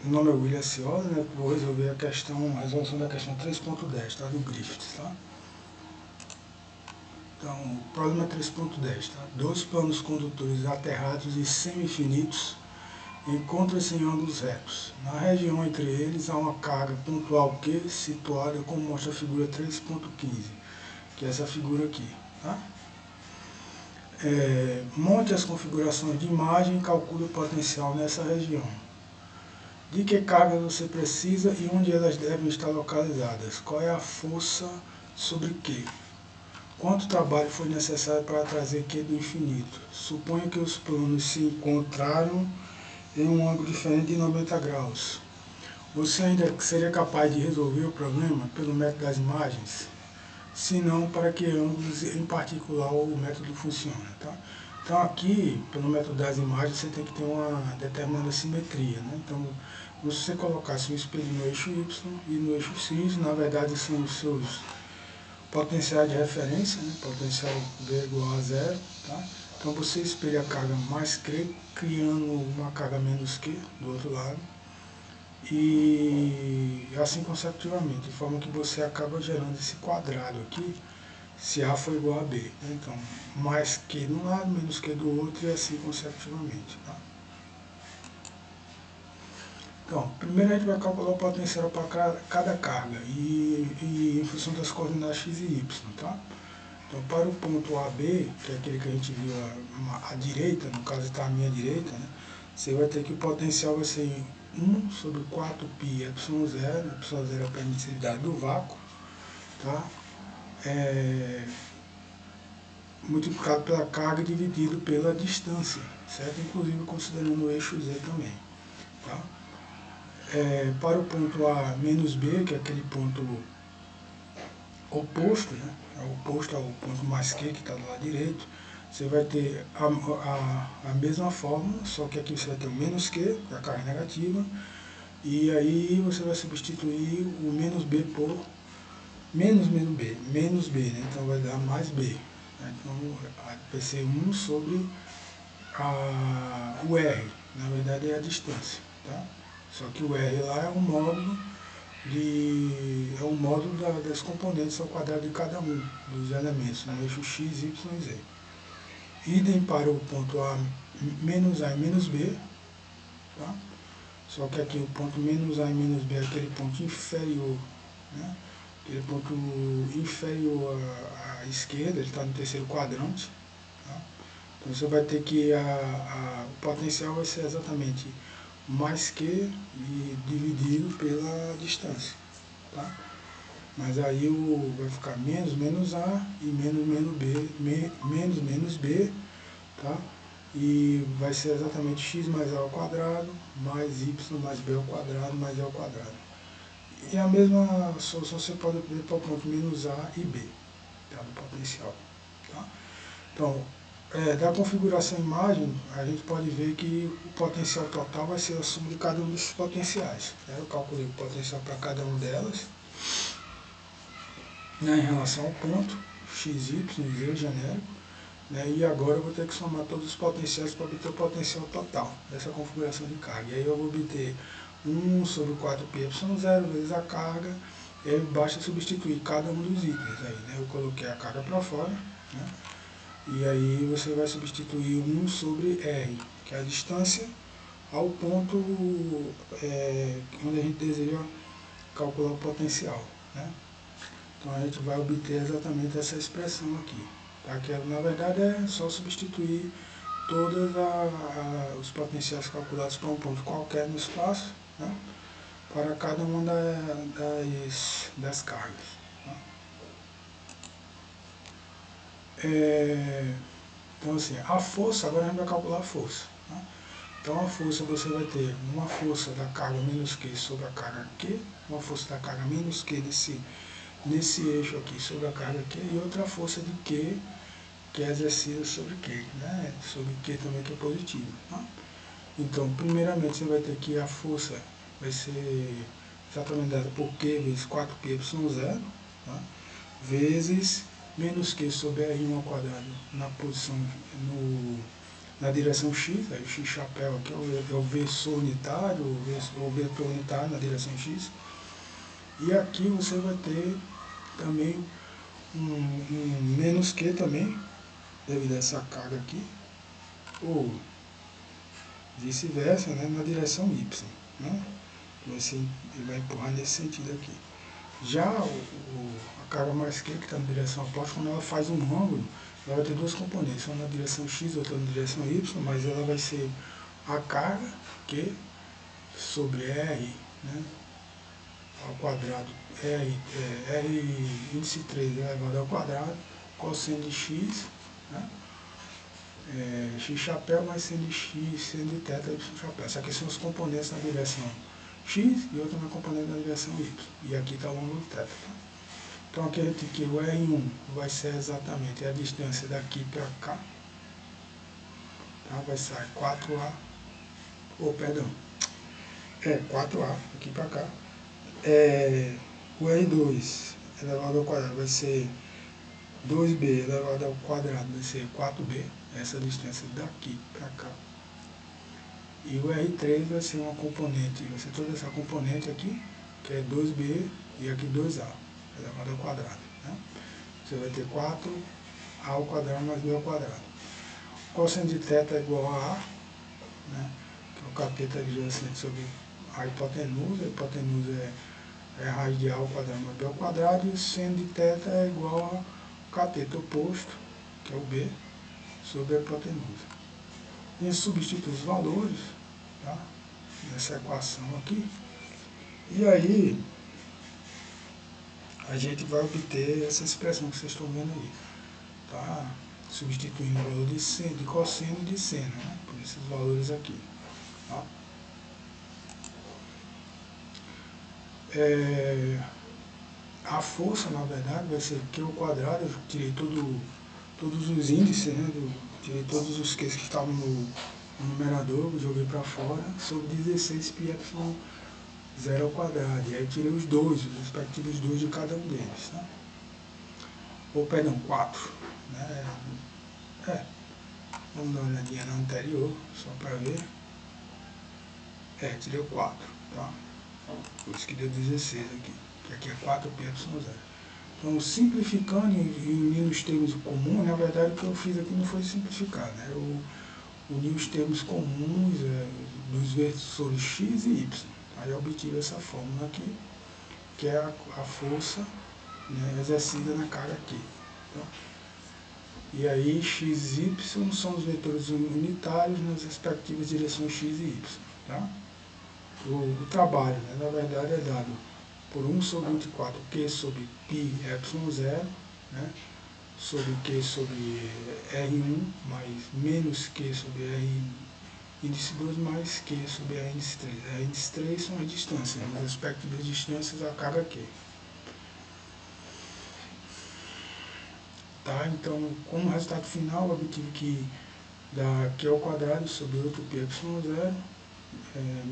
Meu nome é William Ciola, né? Vou resolver a resolução da questão 3.10, tá? Do Griffiths, tá? Então, o problema 3.10, tá? Dois planos condutores aterrados e semi-infinitos encontram-se em ângulos retos. Na região entre eles há uma carga pontual Q situada como mostra a figura 3.15, que é essa figura aqui, tá? Monte as configurações de imagem e calcule o potencial nessa região. De que cargas você precisa e onde elas devem estar localizadas? Qual é a força sobre Q? Quanto trabalho foi necessário para trazer Q do infinito? Suponha que os planos se encontraram em um ângulo diferente de 90 graus. Você ainda seria capaz de resolver o problema pelo método das imagens? Se não, para que ângulos em particular o método funciona, tá? Então aqui, pelo método das imagens, você tem que ter uma determinada simetria, né? Então, se você colocasse um espelho no eixo Y e no eixo X, na verdade são os seus potenciais de referência, né? Potencial V igual a zero, tá? Então você espelha a carga mais Q, criando uma carga menos Q do outro lado, e assim consecutivamente, de forma que você acaba gerando esse quadrado aqui, se A for igual a B, né? Então, mais Q de um lado, menos Q do outro, e assim consecutivamente, tá? Então, primeiro a gente vai calcular o potencial para cada carga, e em função das coordenadas x e y, tá? Então, para o ponto AB, que é aquele que a gente viu à direita, no caso está à minha direita, né? Você vai ter que o potencial vai ser 1 sobre 4π ε0 é a permissividade do vácuo, tá? Multiplicado pela carga dividido pela distância, certo? Inclusive considerando o eixo Z também, tá? Para o ponto A menos B, que é aquele ponto oposto, né? É oposto ao ponto mais Q, que está do lado direito, você vai ter a mesma fórmula, só que aqui você vai ter o menos Q, que é a carga negativa, e aí você vai substituir o menos B por menos B, né? Então vai dar mais B. Né? Então vai ser 1 sobre o R, na verdade é a distância, tá? Só que o R lá é um módulo das componentes ao quadrado de cada um dos elementos, no eixo x, y e z. Idem para o ponto A menos A e menos B, tá? Só que aqui o ponto menos A e menos B é aquele ponto inferior, né? Aquele ponto inferior à esquerda, ele está no terceiro quadrante, tá? Então você vai ter que, o potencial vai ser exatamente mais Q e dividido pela distância, tá? Mas aí vai ficar menos A e menos B, tá? E vai ser exatamente x mais A ao quadrado, mais y mais b ao quadrado, mais e ao quadrado. E a mesma solução você pode ver para o ponto menos A e B, tá? Do potencial, tá? Então, da configuração imagem, a gente pode ver que o potencial total vai ser a soma de cada um desses potenciais, né? Eu calculei o potencial para cada uma delas, né, em relação ao ponto, x, y, z genérico, né, e agora eu vou ter que somar todos os potenciais para obter o potencial total dessa configuração de carga. E aí eu vou obter 1 sobre 4πε0 vezes a carga, e aí basta substituir cada um dos itens aí, né? Eu coloquei a carga para fora, né? E aí você vai substituir 1 sobre R, que é a distância, ao ponto onde a gente deseja calcular o potencial, né? Então a gente vai obter exatamente essa expressão aqui, tá? Que na verdade é só substituir todos os potenciais calculados para um ponto qualquer no espaço, né? Para cada uma das cargas, tá? Então assim, a força, agora a gente vai calcular a força, tá? Então a força, você vai ter uma força da carga menos Q sobre a carga Q, uma força da carga menos Q nesse eixo aqui sobre a carga Q, e outra força de Q que é exercida sobre Q, né? Sobre Q também, que é positivo, tá? Então, primeiramente você vai ter que a força vai ser exatamente dada por Q vezes 4πε0, tá? Vezes menos Q sobre R1 ao quadrado na posição na direção X, aí o X chapéu aqui é o versor unitário, o vetor unitário na direção X. E aqui você vai ter também um menos Q também, devido a essa carga aqui, ou vice-versa, né, na direção Y, né? Ele vai empurrar nesse sentido aqui. Já a carga mais Q, que está na direção oposta, quando ela faz um ângulo, ela vai ter duas componentes, uma na direção X, outra na direção Y, mas ela vai ser a carga Q sobre R, né, ao quadrado, R índice 3 elevado ao quadrado, cosseno de X, né, X chapéu mais seno de X, seno de θ y chapéu. Essas aqui são os componentes na direção X e outra na componente na direção Y. E aqui está o ângulo θ. Tá? Então aqui a gente tem que o R1 vai ser exatamente a distância daqui para cá. Tá? Vai sair 4A, perdão, 4A aqui para cá. O R2 elevado ao quadrado vai ser 2B elevado ao quadrado, vai ser 4B, essa distância daqui para cá. E o R3 vai ser uma componente, vai ser toda essa componente aqui, que é 2B e aqui 2A, elevado ao quadrado. Né? Você vai ter 4A ao quadrado mais B ao quadrado. O cosseno de θ é igual a A, né? Que é o cateto adjacente sobre a hipotenusa. A hipotenusa é a raiz de A ao quadrado mais B ao quadrado, e o seno de θ é igual ao cateto oposto, que é o B, sobre a hipotenusa. A gente substitui os valores, tá, nessa equação aqui, e aí a gente vai obter essa expressão que vocês estão vendo aí, tá? Substituindo o valor de cosseno e de seno, né, por esses valores aqui. Tá? A força, na verdade, vai ser Q ao quadrado. Eu tirei todos os índices, né, tirei todos os Q's que estavam no numerador, joguei para fora, sobre 16 πε 0 ao quadrado. E aí tirei os respectivos 2 de cada um deles. Tá? Ou, perdão, 4. Né? Vamos dar uma olhadinha na anterior, só para ver. Tirei o 4. Tá? Por isso que deu 16 aqui. Que aqui é 4 πε 0. Então, simplificando e unindo os termos comuns, na verdade o que eu fiz aqui não foi simplificar, né? Eu uni os termos comuns dos versores x e y. Aí eu obtive essa fórmula aqui, que é a força, né, exercida na carga aqui. Tá? E aí x e y são os vetores unitários nas respectivas direções x e y. Tá? O trabalho, né, na verdade, é dado por 1 sobre 24 Q sobre π ε0, né, sobre Q sobre R1 mais menos Q sobre R índice 2 mais Q sobre R índice 3. R índice 3 são as distâncias, nos aspectos das distâncias a carga Q. Tá? Então, como resultado final, eu obtive que dá Q ao quadrado sobre 8π ε0,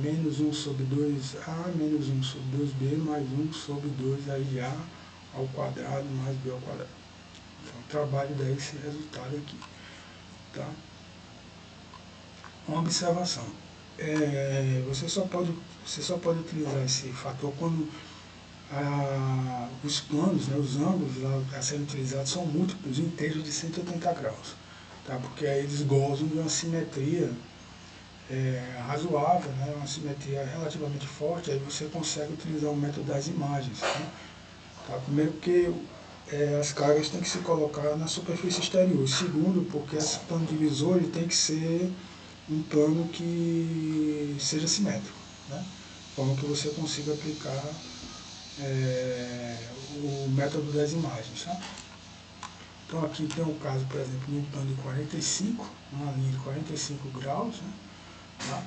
menos 1 sobre 2A, menos 1 sobre 2B, mais 1 sobre 2A ao quadrado, mais B ao quadrado. Então, o trabalho dá esse resultado aqui. Tá? Uma observação. Você só pode utilizar esse fator quando os planos, né, os ângulos lá a serem utilizados são múltiplos inteiros de 180 graus. Tá? Porque aí eles gozam de uma simetria razoável, né, uma simetria relativamente forte, aí você consegue utilizar o método das imagens. Né? Tá? Primeiro porque as cargas têm que se colocar na superfície exterior. Segundo, porque esse plano divisor ele tem que ser um plano que seja simétrico, né? De forma que você consiga aplicar o método das imagens. Tá? Então aqui tem um caso, por exemplo, de um plano de 45, uma linha de 45 graus, né? Tá?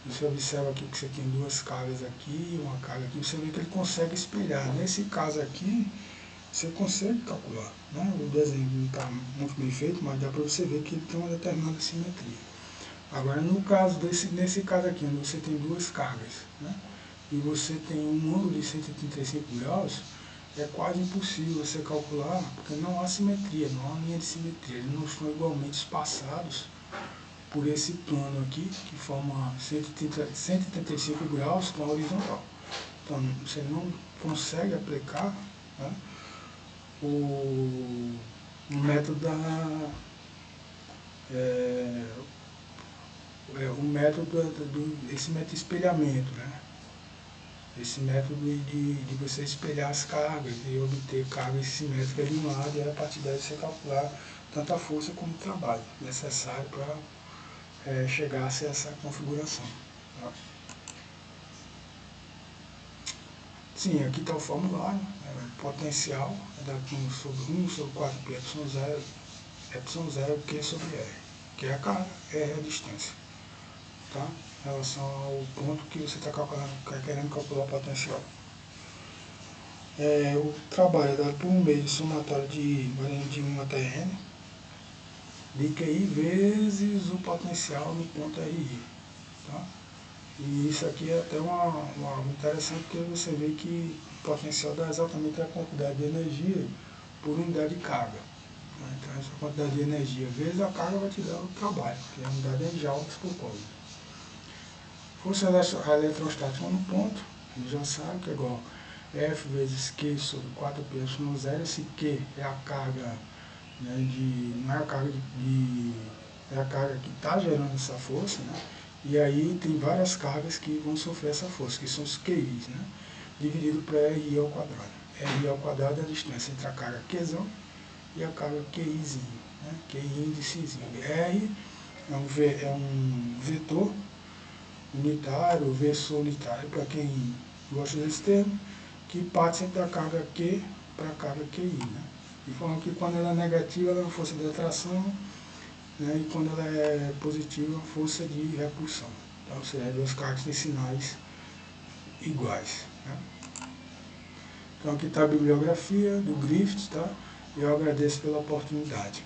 Você observa aqui que você tem duas cargas aqui, uma carga aqui, você vê que ele consegue espelhar. Nesse caso aqui, você consegue calcular. Né? O desenho não está muito bem feito, mas dá para você ver que ele tem uma determinada simetria. Agora, nesse caso aqui, onde você tem duas cargas, né? E você tem um ângulo de 135 graus, é quase impossível você calcular, porque não há simetria, não há linha de simetria, eles não estão igualmente espaçados por esse plano aqui, que forma 135 graus com a horizontal. Então, você não consegue aplicar, né, o método esse método de espelhamento, né? Esse método de você espelhar as cargas e obter cargas simétricas de um lado, e a partir daí você calcular tanto a força como o trabalho necessário para chegar a essa configuração. Tá? Sim, aqui está o formulário, potencial é dado 1 sobre 4π ε0 Q sobre R, que é a carga, R é a distância, tá? Em relação ao ponto que você está querendo calcular o potencial. O trabalho é dado por um meio somatório de 1 até N, de QI vezes o potencial no ponto RI. Tá? E isso aqui é até algo interessante, porque você vê que o potencial dá exatamente a quantidade de energia por unidade de carga. Então essa quantidade de energia vezes a carga vai te dar o trabalho, que é a unidade de joules por coulomb. Força eletrostática no ponto, a gente já sabe que é igual a F vezes Q sobre 4πε0. Esse Q é a carga, né, não é a carga é a carga que está gerando essa força, né? E aí tem várias cargas que vão sofrer essa força, que são os QIs, né? Dividido para RI ao quadrado. RI ao quadrado é a distância entre a carga Qzão e a carga QIzinho, né? QI índicezinho. R é um vetor unitário, versor unitário, para quem gosta desse termo, que parte sempre da carga Q para a carga QI. Né? De forma que quando ela é negativa, ela é uma força de atração, né? E quando ela é positiva, força de repulsão. Então, ou seja, duas cargas têm sinais iguais. Né? Então aqui está a bibliografia do Griffiths, tá? E eu agradeço pela oportunidade.